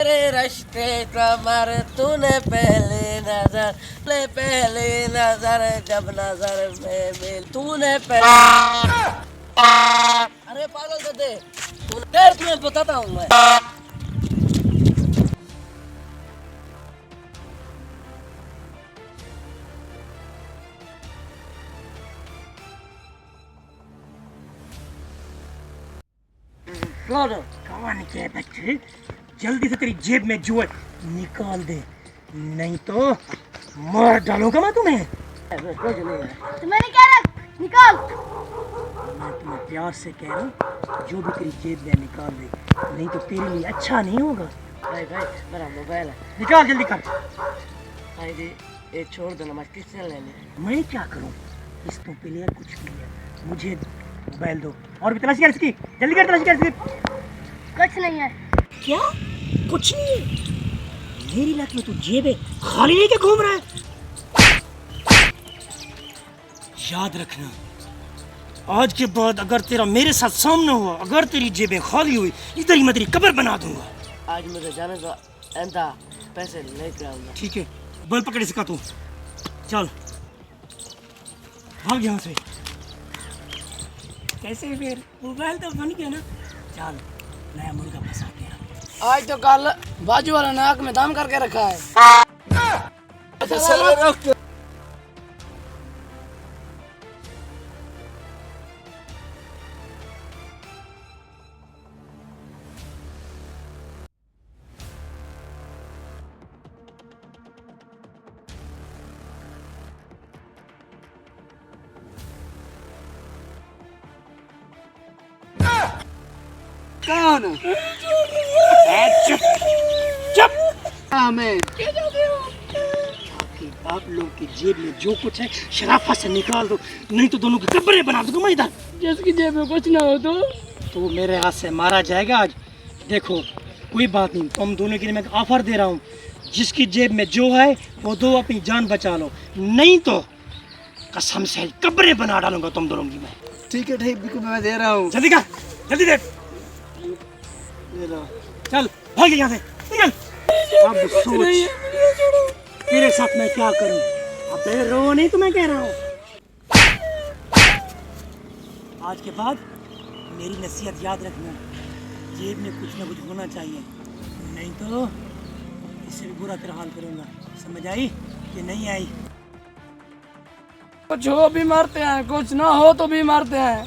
तेरे रिश्ते कमर तूने पहली नजर जब नजर में मिल तूने अरे पागल गधे देर तुम्हें बताता हूँ मैं। कौन के बच्चे जल्दी से तेरी जेब में जो है निकाल दे, नहीं तो मार डालूंगा मैं तुम्हें। तुम्हें नहीं कह रहा निकाल। मैं तुम्हें प्यार से कह रहा हूँ जो भी तेरी जेब में निकाल दे, नहीं तो तेरे लिए अच्छा नहीं होगा। भाई मेरा मोबाइल है। निकाल जल्दी कर। भाई जी ये छोड़ दो ना, मैं क्रिश्चियन लेने। मैं क्या करूँ, इस तो प्लेयर कुछ भी है, मुझे मोबाइल दो। और भी तलाशी कर इसकी, जल्दी कर तलाशी कर इसकी। कुछ नहीं है। क्या कुछ नहीं है? मेरी लाइफ में तू जेबें खाली नहीं के घूम रहा है। याद रखना, आज के बाद अगर तेरा मेरे साथ सामना हुआ, अगर तेरी जेबें खाली हुई, इधर ही मैं तेरी कब्र बना दूंगा। आज मुझे जाने दो, एंदा पैसे लेकर आऊंगा। ठीक है, बल पकड़ इसका तू, चल भाग यहाँ से। कैसे फिर मोबाइल तो बन गया ना, चल नया मुर्गा फंसाते हैं। आज तो कल बाजू वाला नाक में दम करके रखा है। कौन? चुप चुप। मैं आप लोग की जेब में जो कुछ है शराफत से निकाल दो, नहीं तो दोनों की कब्रें बना दूंगा मैं इधर। जिसकी जेब में कुछ ना हो तो मेरे हाथ से मारा जाएगा आज। देखो कोई बात नहीं, तुम दोनों के लिए मैं ऑफर दे रहा हूँ, जिसकी जेब में जो है वो दो, अपनी जान बचा लो, नहीं तो कसम से कब्रें बना डालूंगा तुम दोनों की मैं। ठीक है, ठीक मैं दे रहा हूँ। जल्दी कर, जल्दी दे। चल भाग यहाँ से, निकल। अब सोच तेरे साथ मैं क्या करूं। अबे रो नहीं, तो मैं कह रहा हूं आज के बाद मेरी नसीहत याद रखना, जेब में कुछ ना कुछ होना चाहिए, नहीं तो इससे भी बुरा तेरा हाल करूंगा। समझ आई कि नहीं आई? कुछ हो भी मारते हैं, कुछ ना हो तो भी मारते हैं।